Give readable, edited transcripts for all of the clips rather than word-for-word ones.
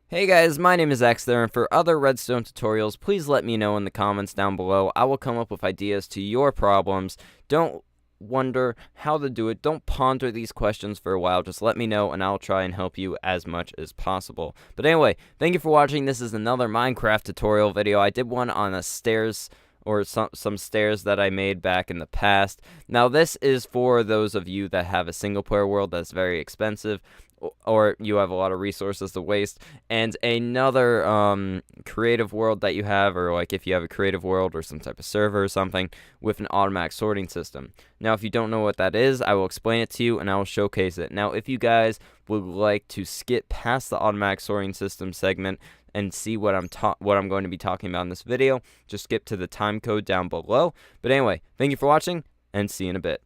Hey guys, my name is X there, and for other redstone tutorials, please let me know in the comments down below. I will come up with ideas to your problems. Don't wonder how to do it. Don't ponder these questions for a while. Just let me know, and I'll try and help you as much as possible. But anyway, thank you for watching. This is another Minecraft tutorial video. I did one on a stairs or some stairs that I made back in the past. Now, this is for those of you that have a single-player world that's very expensive, or you have a lot of resources to waste, and another creative world that you have, or like if you have a creative world or some type of server or something with an automatic sorting system. Now, if you don't know what that is, I will explain it to you and I will showcase it. Now, if you guys would like to skip past the automatic sorting system segment and see what I'm going to be talking about in this video, just skip to the time code down below. But anyway, thank you for watching and see you in a bit.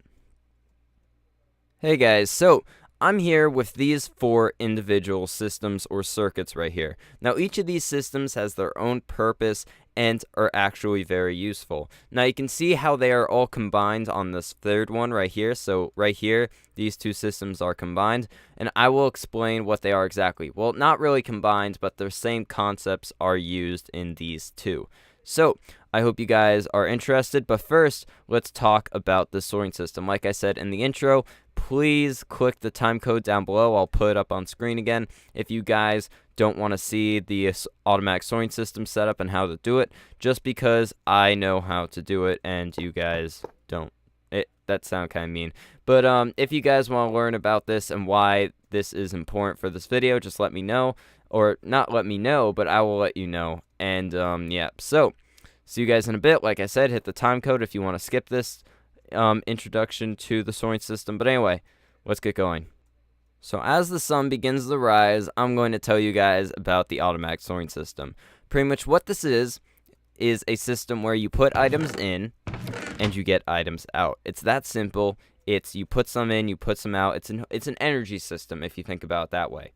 Hey guys, so I'm here with these 4 individual systems or circuits right here. Now, each of these systems has their own purpose and are actually very useful. Now, you can see how they are all combined on this third one right here. So right here, these 2 systems are combined, and I will explain what they are exactly. Well, not really combined, but the same concepts are used in these 2. So, I hope you guys are interested, but first, let's talk about the sorting system. Like I said in the intro, please click the time code down below. I'll put it up on screen again. If you guys don't want to see the automatic sorting system setup and how to do it, just because I know how to do it and you guys don't. That sounds kind of mean. But if you guys want to learn about this and why this is important for this video, just let me know. Or not let me know, but I will let you know. And yeah, so see you guys in a bit. Like I said, hit the time code if you want to skip this introduction to the sorting system. But anyway, let's get going. So as the sun begins to rise, I'm going to tell you guys about the automatic sorting system. Pretty much what this is a system where you put items in and you get items out. It's that simple. It's you put some in, you put some out. It's an energy system if you think about it that way.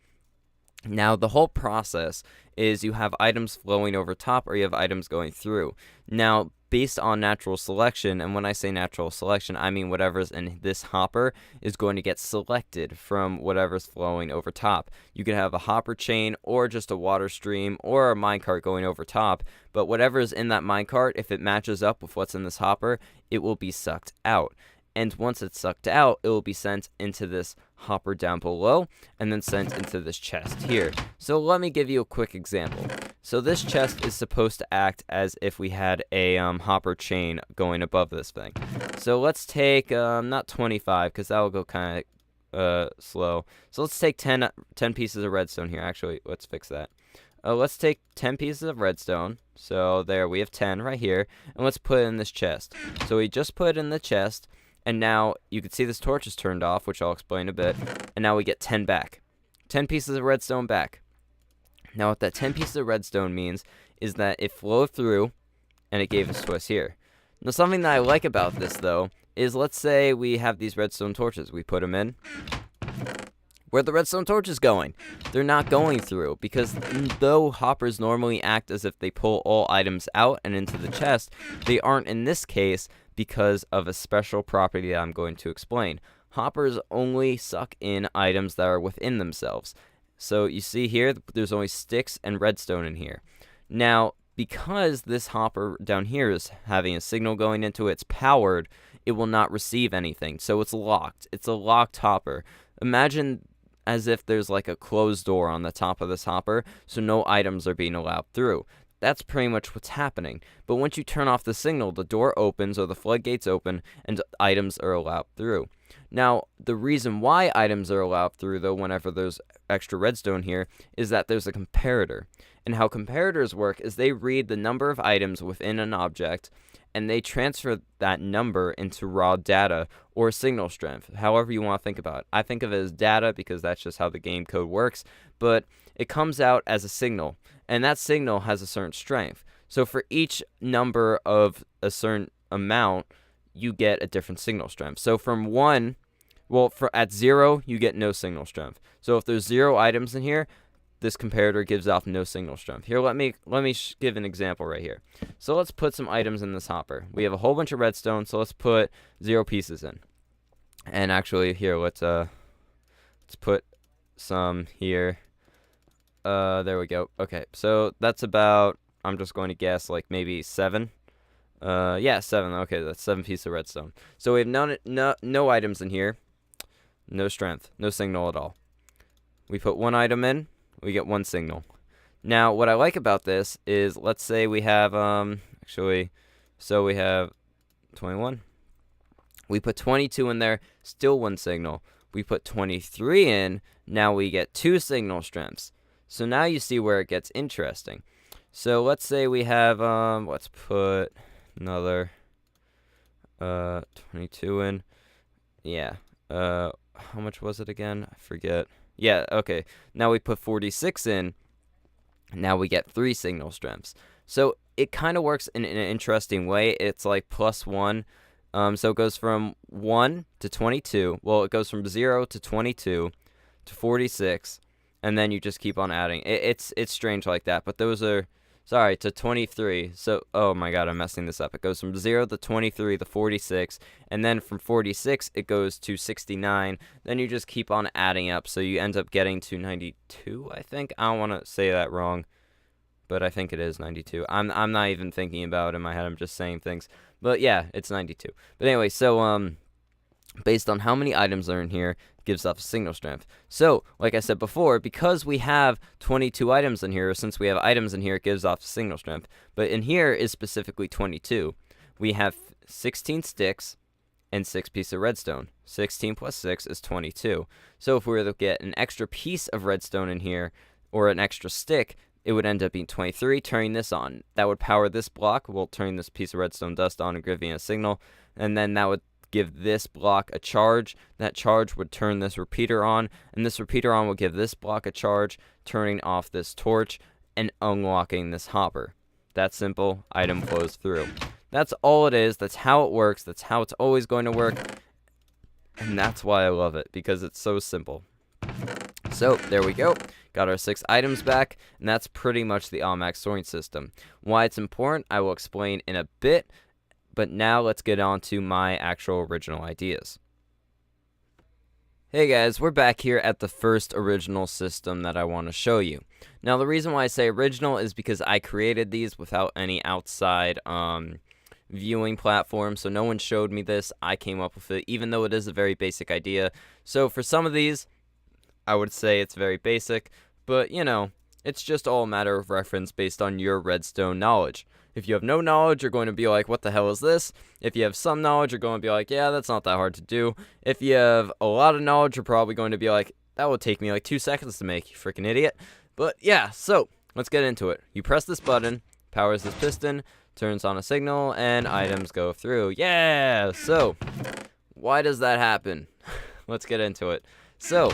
Now, the whole process is you have items flowing over top or you have items going through. Now, based on natural selection, and when I say natural selection, I mean whatever's in this hopper is going to get selected from whatever's flowing over top. You could have a hopper chain or just a water stream or a minecart going over top, but whatever's in that minecart, if it matches up with what's in this hopper, it will be sucked out. And once it's sucked out, it will be sent into this hopper down below and then sent into this chest here. So let me give you a quick example. So this chest is supposed to act as if we had a hopper chain going above this thing. So let's take, not 25, because that will go kind of slow. So let's take 10 pieces of redstone here. Actually, let's fix that. Let's take 10 pieces of redstone. So there, we have 10 right here. And let's put it in this chest. So we just put it in the chest. And now you can see this torch is turned off, which I'll explain a bit. And now we get 10 back. 10 pieces of redstone back. Now what that 10 pieces of redstone means is that it flowed through and it gave us to us here. Now something that I like about this though is, let's say we have these redstone torches. We put them in. Where the redstone torch is going? They're not going through, because though hoppers normally act as if they pull all items out and into the chest, they aren't in this case because of a special property that I'm going to explain. Hoppers only suck in items that are within themselves. So you see here, there's only sticks and redstone in here. Now, because this hopper down here is having a signal going into it, it's powered, it will not receive anything. So it's locked. It's a locked hopper. Imagine as if there's like a closed door on the top of this hopper, so no items are being allowed through. That's pretty much what's happening. But once you turn off the signal, the door opens or the floodgates open and items are allowed through. Now, the reason why items are allowed through, though, whenever there's extra redstone here, is that there's a comparator. And how comparators work is they read the number of items within an object and they transfer that number into raw data or signal strength, however you want to think about it. I think of it as data because that's just how the game code works, but it comes out as a signal, and that signal has a certain strength. So for each number of a certain amount, you get a different signal strength. So from 1, at 0, you get no signal strength. So if there's 0 items in here, this comparator gives off no signal strength. Here, let me give an example right here. So let's put some items in this hopper. We have a whole bunch of redstone, so let's put 0 pieces in. And actually, here, let's put some here. There we go. Okay, so that's about, I'm just going to guess, like maybe 7. Yeah, 7. Okay, that's 7 pieces of redstone. So we have no items in here. No strength. No signal at all. We put 1 item in, we get 1 signal. Now, what I like about this is, let's say we have, so we have 21. We put 22 in there, still 1 signal. We put 23 in, now we get 2 signal strengths. So now you see where it gets interesting. So let's say we have, let's put another 22 in. Yeah. How much was it again? I forget. Yeah, okay. Now we put 46 in. Now we get 3 signal strengths. So it kind of works in an interesting way. It's like +1. So it goes from 1 to 22. Well, it goes from 0 to 22 to 46. And then you just keep on adding. It's strange like that. But those are... Sorry, to 23. So, oh my god, I'm messing this up. It goes from 0 to 23 to 46, and then from 46, it goes to 69. Then you just keep on adding up, so you end up getting to 92, I think. I don't want to say that wrong, but I think it is 92. I'm not even thinking about it in my head. I'm just saying things. But yeah, it's 92. But anyway, so, based on how many items are in here, gives off a signal strength. So, like I said before, because we have 22 items in here, or since we have items in here, it gives off a signal strength. But in here is specifically 22. We have 16 sticks and 6 pieces of redstone. 16 plus 6 is 22. So if we were to get an extra piece of redstone in here, or an extra stick, it would end up being 23, turning this on. That would power this block, we'll turn this piece of redstone dust on and give you a signal, and then that would give this block a charge. That charge would turn this repeater on, and this repeater on will give this block a charge, turning off this torch and unlocking this hopper. That simple. Item flows through. That's all it is. That's how it works. That's how it's always going to work, and that's why I love it, because it's so simple. So there we go. Got our 6 items back, and that's pretty much the automatic sorting system. Why it's important, I will explain in a bit. But now let's get on to my actual original ideas. Hey guys, we're back here at the first original system that I want to show you. Now the reason why I say original is because I created these without any outside viewing platform, so no one showed me this. I came up with it, even though it is a very basic idea. So for some of these, I would say it's very basic, but you know, it's just all a matter of reference based on your redstone knowledge. If you have no knowledge, you're going to be like, what the hell is this? If you have some knowledge, you're going to be like, yeah, that's not that hard to do. If you have a lot of knowledge, you're probably going to be like, that would take me like 2 seconds to make, you freaking idiot. But yeah, so let's get into it. You press this button, powers this piston, turns on a signal, and items go through. Yeah! So, why does that happen? Let's get into it. So,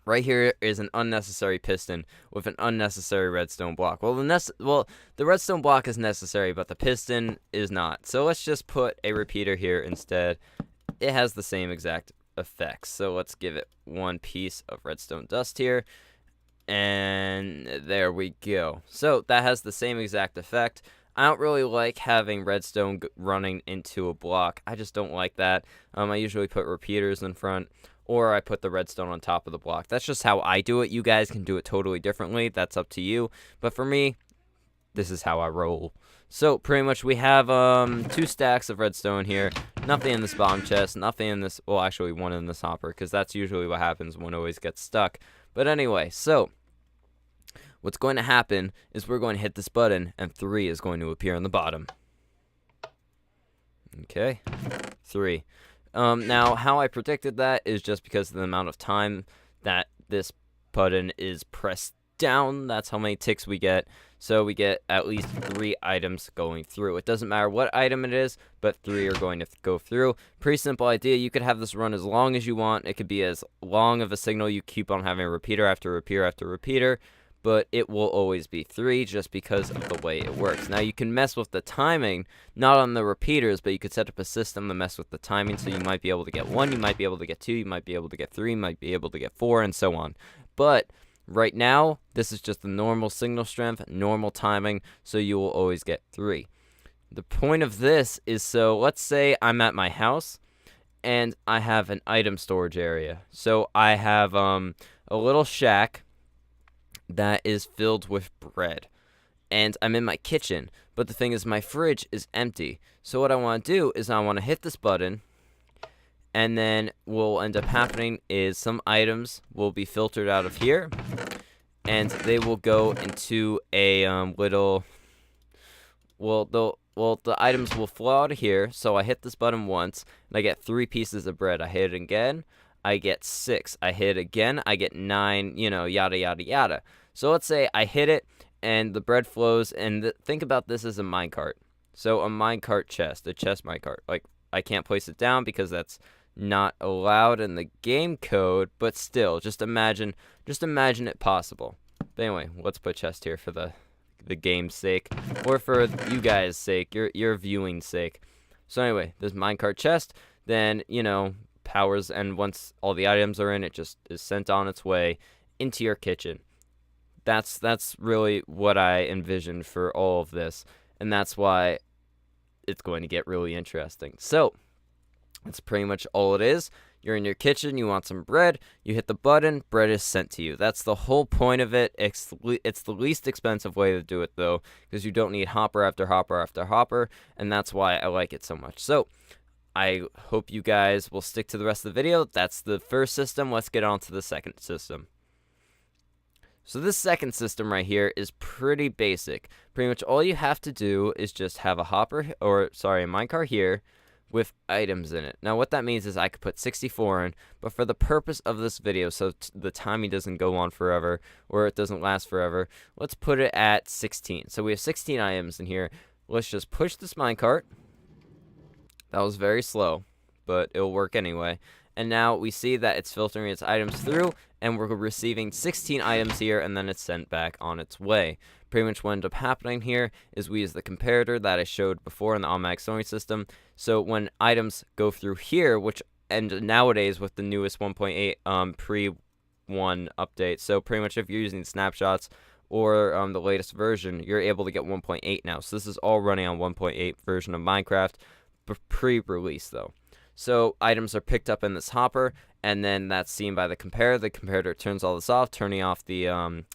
right here is an unnecessary piston with an unnecessary redstone block. Well, the redstone block is necessary, but the piston is not. So let's just put a repeater here instead. It has the same exact effects. So let's give it 1 piece of redstone dust here. And there we go. So that has the same exact effect. I don't really like having redstone running into a block. I just don't like that. I usually put repeaters in front, or I put the redstone on top of the block. That's just how I do it. You guys can do it totally differently. That's up to you. But for me, this is how I roll. So pretty much we have 2 stacks of redstone here. Nothing in this bottom chest. Nothing in this, well, actually 1 in this hopper, because that's usually what happens. One always gets stuck. But anyway, so what's going to happen is we're going to hit this button, and 3 is going to appear on the bottom. Okay, 3. Now, how I predicted that is just because of the amount of time that this button is pressed down. That's how many ticks we get. So we get at least 3 items going through. It doesn't matter what item it is, but 3 are going to go through. Pretty simple idea. You could have this run as long as you want. It could be as long of a signal. You keep on having repeater after repeater after repeater, but it will always be 3 just because of the way it works. Now, you can mess with the timing, not on the repeaters, but you could set up a system to mess with the timing, so you might be able to get 1, you might be able to get 2, you might be able to get 3, you might be able to get 4, and so on. But right now, this is just the normal signal strength, normal timing, so you will always get 3. The point of this is, so let's say I'm at my house, and I have an item storage area. So I have a little shack that is filled with bread. And I'm in my kitchen, but the thing is my fridge is empty. So what I want to do is I want to hit this button, and then what will end up happening is some items will be filtered out of here, and they will go into a little, the items will flow out of here. So I hit this button once, and I get 3 pieces of bread. I hit it again, I get 6. I hit it again, I get 9, yada, yada, yada. So let's say I hit it, and the bread flows, and think about this as a minecart. So a minecart chest, a chest minecart. Like, I can't place it down because that's not allowed in the game code, but still, just imagine it possible. But anyway, let's put chest here for the game's sake, or for you guys' sake, your viewing sake. So anyway, this minecart chest, then, powers, and once all the items are in, it just is sent on its way into your kitchen. That's really what I envisioned for all of this, and that's why it's going to get really interesting. So that's pretty much all it is. You're in your kitchen, you want some bread, you hit the button, bread is sent to you. That's the whole point of it. It's the least expensive way to do it, though, because you don't need hopper after hopper after hopper, and that's why I like it so much. So I hope you guys will stick to the rest of the video. That's the first system. Let's get on to the second system. So this second system right here is pretty basic. Pretty much all you have to do is just have a minecart here with items in it. Now what that means is I could put 64 in, but for the purpose of this video, so the timing doesn't go on forever, or it doesn't last forever, let's put it at 16. So we have 16 items in here. Let's just push this minecart. That was very slow, but it'll work anyway. And now we see that it's filtering its items through, and we're receiving 16 items here, and then it's sent back on its way. Pretty much what ended up happening here is we use the comparator that I showed before in the automatic storing system. So when items go through here, and nowadays with the newest 1.8 pre-1 update, so pretty much if you're using snapshots or the latest version, you're able to get 1.8 now. So this is all running on 1.8 version of Minecraft, pre-release though. So items are picked up in this hopper, and then that's seen by the comparator. The comparator turns all this off, turning off the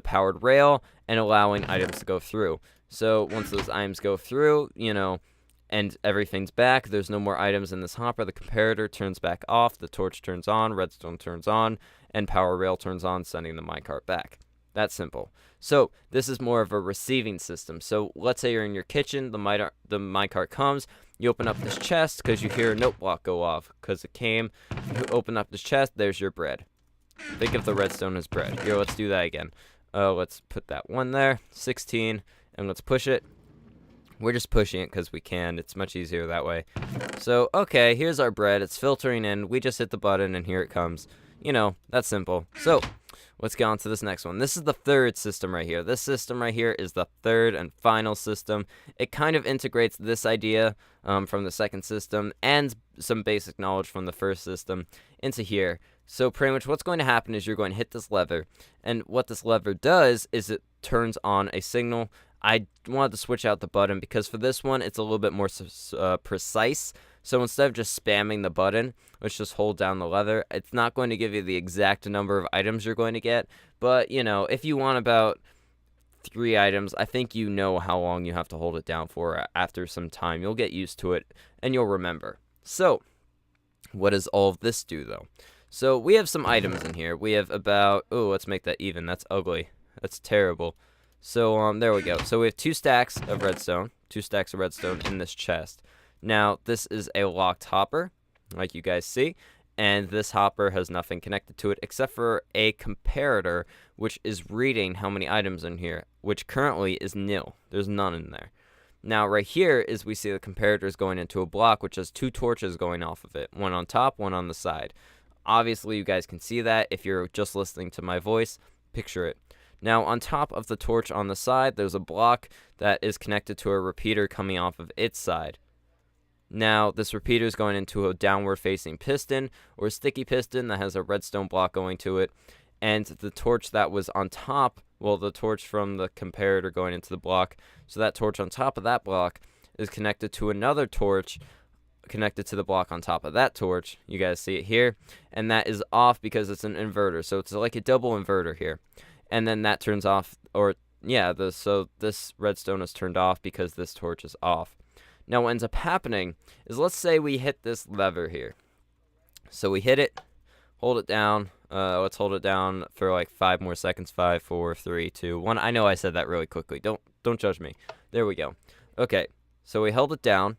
powered rail and allowing items to go through. So once those items go through, and everything's back, there's no more items in this hopper, the comparator turns back off, the torch turns on, redstone turns on, and power rail turns on, sending the minecart back. That's simple. So this is more of a receiving system. So let's say you're in your kitchen, the minecart comes, you open up this chest because you hear a note block go off because it came. You open up this chest, there's your bread. Think of the redstone as bread. Here, let's do that again. Let's put that one there, 16, and let's push it. We're just pushing it because we can. It's much easier that way. So, okay, here's our bread. It's filtering in. We just hit the button, and here it comes. That's simple. So let's get on to this next one. This is the third system right here. This system right here is the third and final system. It kind of integrates this idea from the second system and some basic knowledge from the first system into here. So pretty much what's going to happen is you're going to hit this lever, and what this lever does is it turns on a signal. I wanted to switch out the button because for this one it's a little bit more precise. So instead of just spamming the button, let's just hold down the lever. It's not going to give you the exact number of items you're going to get, but if you want about 3 items, I think how long you have to hold it down for. After some time, you'll get used to it and you'll remember. So what does all of this do though? So we have some items in here. We have about, let's make that even. That's ugly. That's terrible. So there we go. So we have 2 stacks of redstone in this chest. Now this is a locked hopper, like you guys see, and this hopper has nothing connected to it except for a comparator, which is reading how many items in here, which currently is nil. There's none in there. Now right here is we see the comparator is going into a block which has 2 torches going off of it, one on top, one on the side. Obviously you guys can see that. If you're just listening to my voice, picture it. Now on top of the torch on the side, there's a block that is connected to a repeater coming off of its side. Now this repeater is going into a downward facing piston or sticky piston that has a redstone block going to it, and the torch that was on top, the torch from the comparator going into the block, so that torch on top of that block is connected to another torch connected to the block on top of that torch. You guys see it here, and that is off because it's an inverter, so it's like a double inverter here. and then that turns off, or yeah, so this redstone is turned off because this torch is off. Now what ends up happening is, let's say we hit this lever here. So we hit it, hold it down. Let's hold it down for like 5 more seconds. 5, 4, 3, 2, 1. I know I said that really quickly. Don't judge me. There we go. Okay, so we held it down,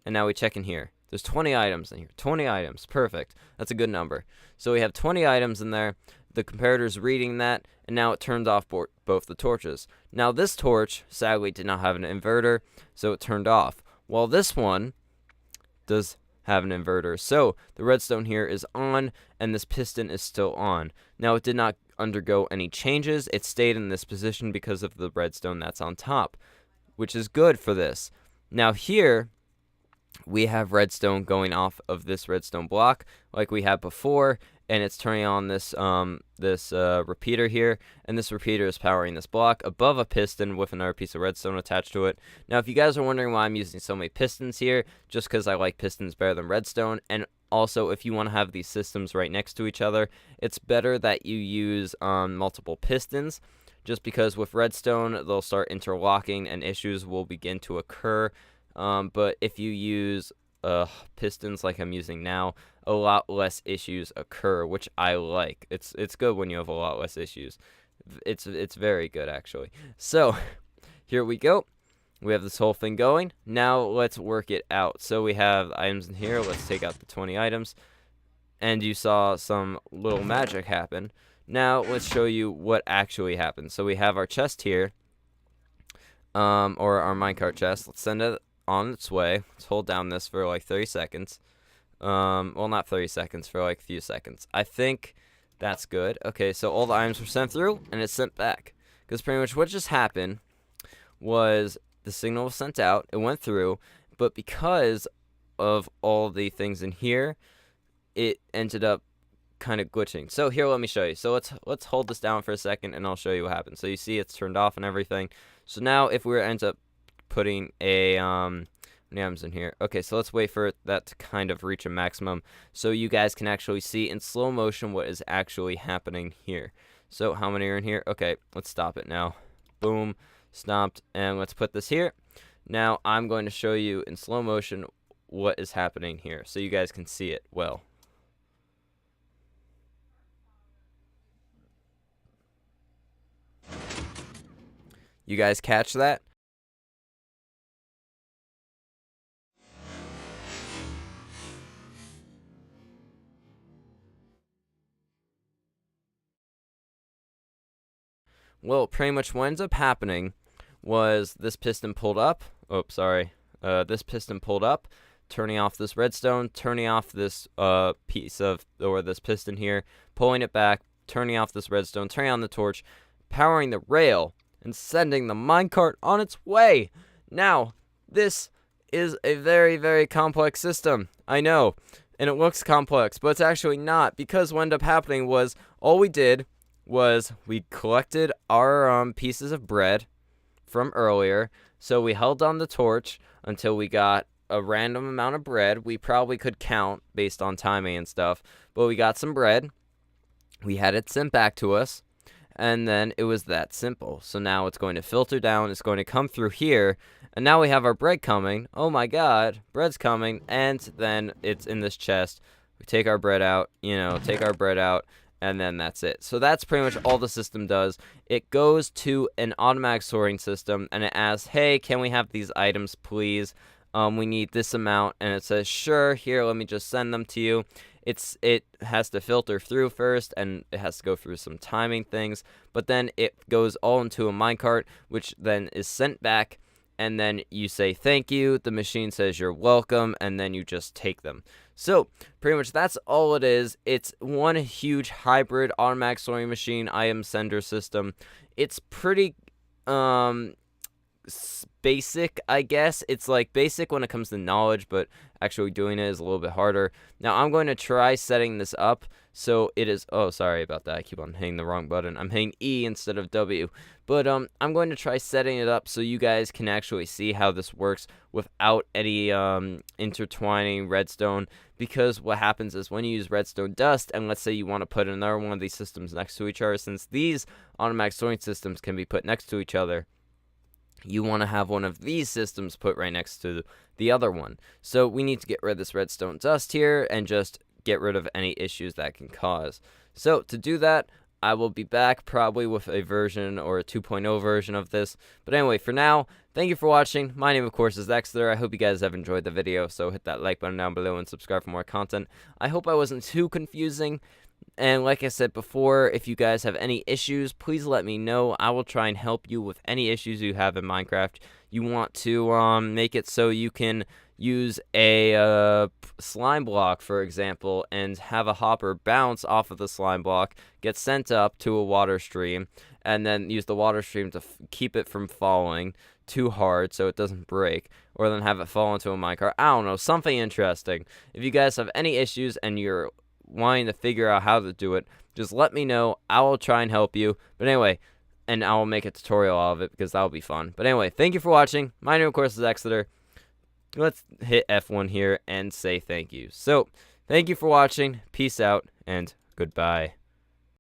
and now we check in here. There's 20 items in here. 20 items. Perfect. That's a good number. So we have 20 items in there. The comparator's reading that, and now it turned off both the torches. Now this torch, sadly, did not have an inverter, so it turned off. While this one does have an inverter. So the redstone here is on, and this piston is still on. Now it did not undergo any changes. It stayed in this position because of the redstone that's on top, which is good for this. Now here we have redstone going off of this redstone block like we had before, and it's turning on this repeater here, and this repeater is powering this block above a piston with another piece of redstone attached to it. Now if you guys are wondering why I'm using so many pistons here, just because I like pistons better than redstone, and also if you want to have these systems right next to each other, it's better that you use multiple pistons, just because with redstone they'll start interlocking and issues will begin to occur. But if you use pistons like I'm using now, a lot less issues occur, which I like. It's good when you have a lot less issues. It's very good, actually. So here we go. We have this whole thing going. Now let's work it out. So we have items in here. Let's take out the 20 items, and you saw some little magic happen. Now let's show you what actually happened. So we have our chest here, or our minecart chest. Let's send it on its way. Let's hold down this for like 30 seconds. Well, not 30 seconds, for like a few seconds. I think that's good. Okay, so all the items were sent through, and it's sent back. Because pretty much what just happened was the signal was sent out, it went through, but because of all the things in here, it ended up kind of glitching. So here, let me show you. So let's hold this down for a second, and I'll show you what happened. So you see it's turned off and everything. So now if we end up putting a items in here. Okay, so let's wait for that to kind of reach a maximum so you guys can actually see in slow motion what is actually happening here. So how many are in here? Okay, let's stop it now. Boom, stopped, and let's put this here. Now I'm going to show you in slow motion what is happening here so you guys can see it well. You guys catch that? Well, pretty much what ends up happening was this piston pulled up. Oh, sorry. This piston pulled up, turning off this redstone, turning off this piece of, or this piston here, pulling it back, turning off this redstone, turning on the torch, powering the rail, and sending the minecart on its way. Now, this is a very, very complex system. I know, and it looks complex, but it's actually not, because what ended up happening was all we did was we collected our pieces of bread from earlier. So we held on the torch until we got a random amount of bread. We probably could count based on timing and stuff, but we got some bread. We had it sent back to us, and then it was that simple. So now it's going to filter down. It's going to come through here, and now we have our bread coming. Oh my god, bread's coming, and then it's in this chest. We take our bread out, take our bread out, and then that's it. So that's pretty much all the system does. It goes to an automatic sorting system, and it asks, hey, can we have these items, please? We need this amount, and it says, sure, here, let me just send them to you. It has to filter through first, and it has to go through some timing things, but then it goes all into a minecart, which then is sent back, and then you say thank you, the machine says you're welcome, and then you just take them. So pretty much that's all it is. It's one huge hybrid automatic sorting machine item sender system. It's pretty basic, I guess. It's like basic when it comes to knowledge, but actually doing it is a little bit harder. Now I'm going to try setting this up so it is, oh, sorry about that, I keep on hitting the wrong button. I'm hitting E instead of W. But I'm going to try setting it up so you guys can actually see how this works without any intertwining redstone, because what happens is when you use redstone dust, and let's say you want to put another one of these systems next to each other, since these automatic storing systems can be put next to each other, you want to have one of these systems put right next to the other one. So we need to get rid of this redstone dust here and just get rid of any issues that can cause. So to do that, I will be back probably with a version or a 2.0 version of this. But anyway, for now, thank you for watching. My name, of course, is Dexter. I hope you guys have enjoyed the video, so hit that like button down below and subscribe for more content. I hope I wasn't too confusing. And like I said before, if you guys have any issues, please let me know. I will try and help you with any issues you have in Minecraft. You want to make it so you can use a slime block, for example, and have a hopper bounce off of the slime block, get sent up to a water stream, and then use the water stream to keep it from falling too hard so it doesn't break, or then have it fall into a minecart. I don't know, something interesting. If you guys have any issues and you're wanting to figure out how to do it, just let me know. I will try and help you. But anyway, and I will make a tutorial out of it because that'll be fun. But anyway, thank you for watching. My name, of course, is Exeter. Let's hit F1 here and say thank you. So, thank you for watching. Peace out and goodbye.